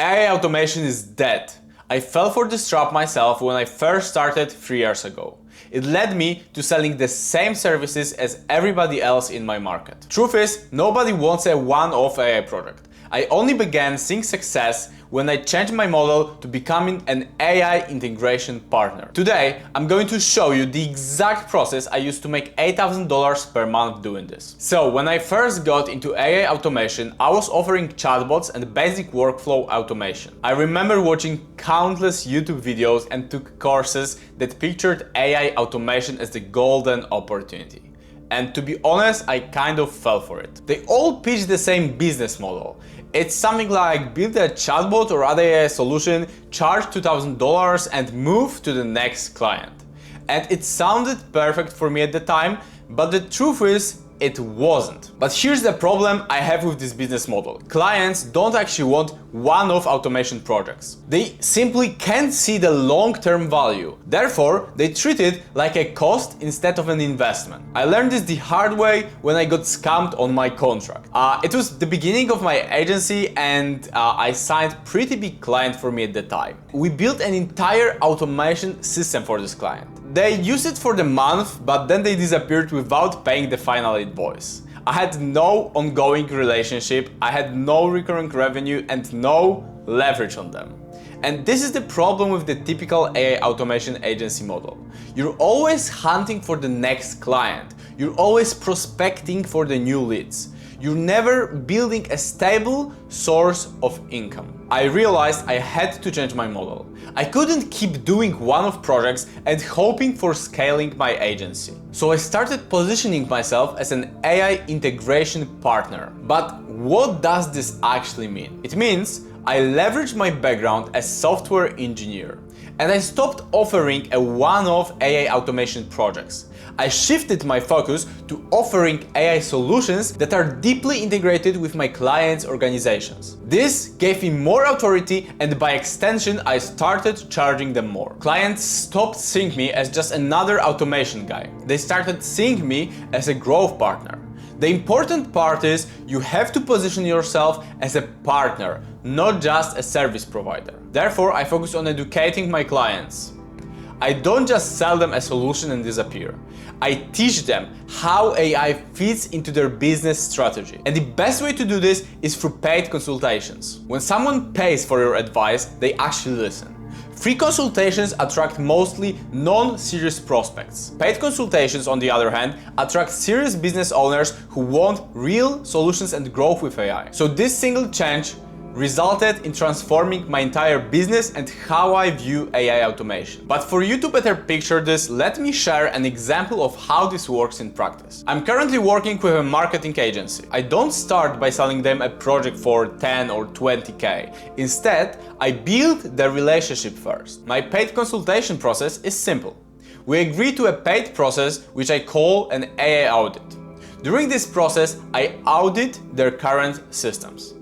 AI automation is dead. I fell for this trap myself when I first started 3 years ago. It led me to selling the same services as everybody else in my market. Truth is, nobody wants a one-off AI product. I only began seeing success when I changed my model to becoming an AI integration partner. Today, I'm going to show you the exact process I used to make $8,000 per month doing this. So, when I first got into AI automation, I was offering chatbots and basic workflow automation. I remember watching countless YouTube videos and took courses that pictured AI automation as the golden opportunity. And to be honest, I kind of fell for it. They all pitch the same business model. It's something like build a chatbot or other AI solution, charge $2,000 and move to the next client. And it sounded perfect for me at the time, but the truth is, it wasn't. But here's the problem I have with this business model. Clients don't actually want one-off automation projects. They simply can't see the long-term value. Therefore, they treat it like a cost instead of an investment. I learned this the hard way when I got scammed on my contract. It was the beginning of my agency and I signed a pretty big client for me at the time. We built an entire automation system for this client. They used it for the month, but then they disappeared without paying the final invoice. I had no ongoing relationship, I had no recurring revenue and no leverage on them. And this is the problem with the typical AI automation agency model. You're always hunting for the next client. You're always prospecting for the new leads. You're never building a stable source of income. I realized I had to change my model. I couldn't keep doing one-off projects and hoping for scaling my agency. So I started positioning myself as an AI integration partner. But what does this actually mean? It means I leverage my background as software engineer and I stopped offering a one-off AI automation projects. I shifted my focus to offering AI solutions that are deeply integrated with my clients' organizations. This gave me more authority and by extension I started charging them more. Clients stopped seeing me as just another automation guy. They started seeing me as a growth partner. The important part is you have to position yourself as a partner, not just a service provider. Therefore, I focus on educating my clients. I don't just sell them a solution and disappear. I teach them how AI fits into their business strategy. And the best way to do this is through paid consultations. When someone pays for your advice, they actually listen. Free consultations attract mostly non-serious prospects. Paid consultations, on the other hand, attract serious business owners who want real solutions and growth with AI. So this single change resulted in transforming my entire business and how I view AI automation. But for you to better picture this, let me share an example of how this works in practice. I'm currently working with a marketing agency. I don't start by selling them a project for 10 or 20K. Instead, I build the relationship first. My paid consultation process is simple. We agree to a paid process which I call an AI audit. During this process, I audit their current systems.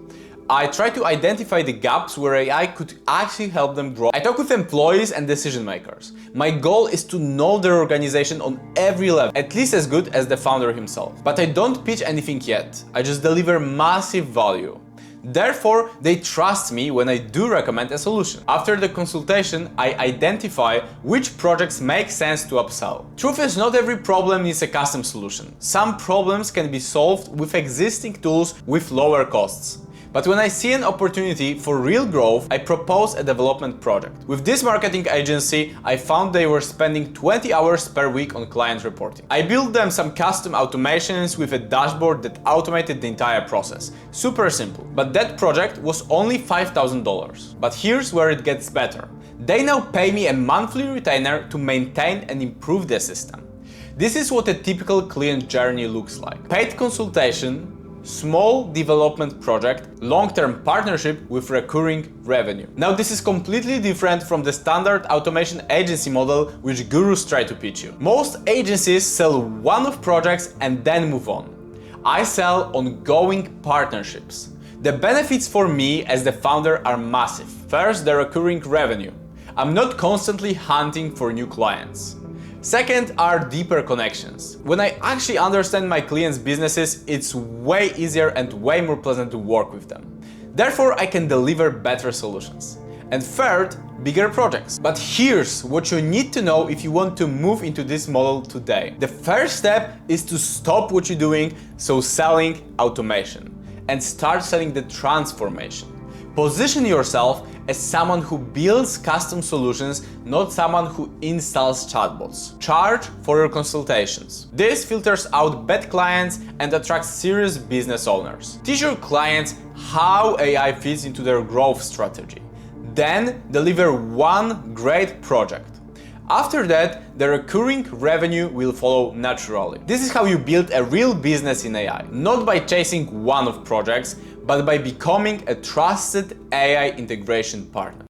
I try to identify the gaps where AI could actually help them grow. I talk with employees and decision makers. My goal is to know their organization on every level, at least as good as the founder himself. But I don't pitch anything yet. I just deliver massive value. Therefore, they trust me when I do recommend a solution. After the consultation, I identify which projects make sense to upsell. Truth is, not every problem needs a custom solution. Some problems can be solved with existing tools with lower costs. But when I see an opportunity for real growth, I propose a development project. With this marketing agency, I found they were spending 20 hours per week on client reporting. I built them some custom automations with a dashboard that automated the entire process. Super simple. But that project was only $5,000. But here's where it gets better. They now pay me a monthly retainer to maintain and improve the system. This is what a typical client journey looks like. Paid consultation, small development project, long-term partnership with recurring revenue. Now this is completely different from the standard automation agency model which gurus try to pitch you. Most agencies sell one-off projects and then move on. I sell ongoing partnerships. The benefits for me as the founder are massive. First, the recurring revenue. I'm not constantly hunting for new clients. Second are deeper connections. When I actually understand my clients' businesses, it's way easier and way more pleasant to work with them. Therefore, I can deliver better solutions. And third, bigger projects. But here's what you need to know if you want to move into this model today. The first step is to stop what you're doing, so selling automation, and start selling the transformation. Position yourself as someone who builds custom solutions, not someone who installs chatbots. Charge for your consultations. This filters out bad clients and attracts serious business owners. Teach your clients how AI fits into their growth strategy. Then deliver one great project. After that, the recurring revenue will follow naturally. This is how you build a real business in AI, not by chasing one-off projects, but by becoming a trusted AI integration partner.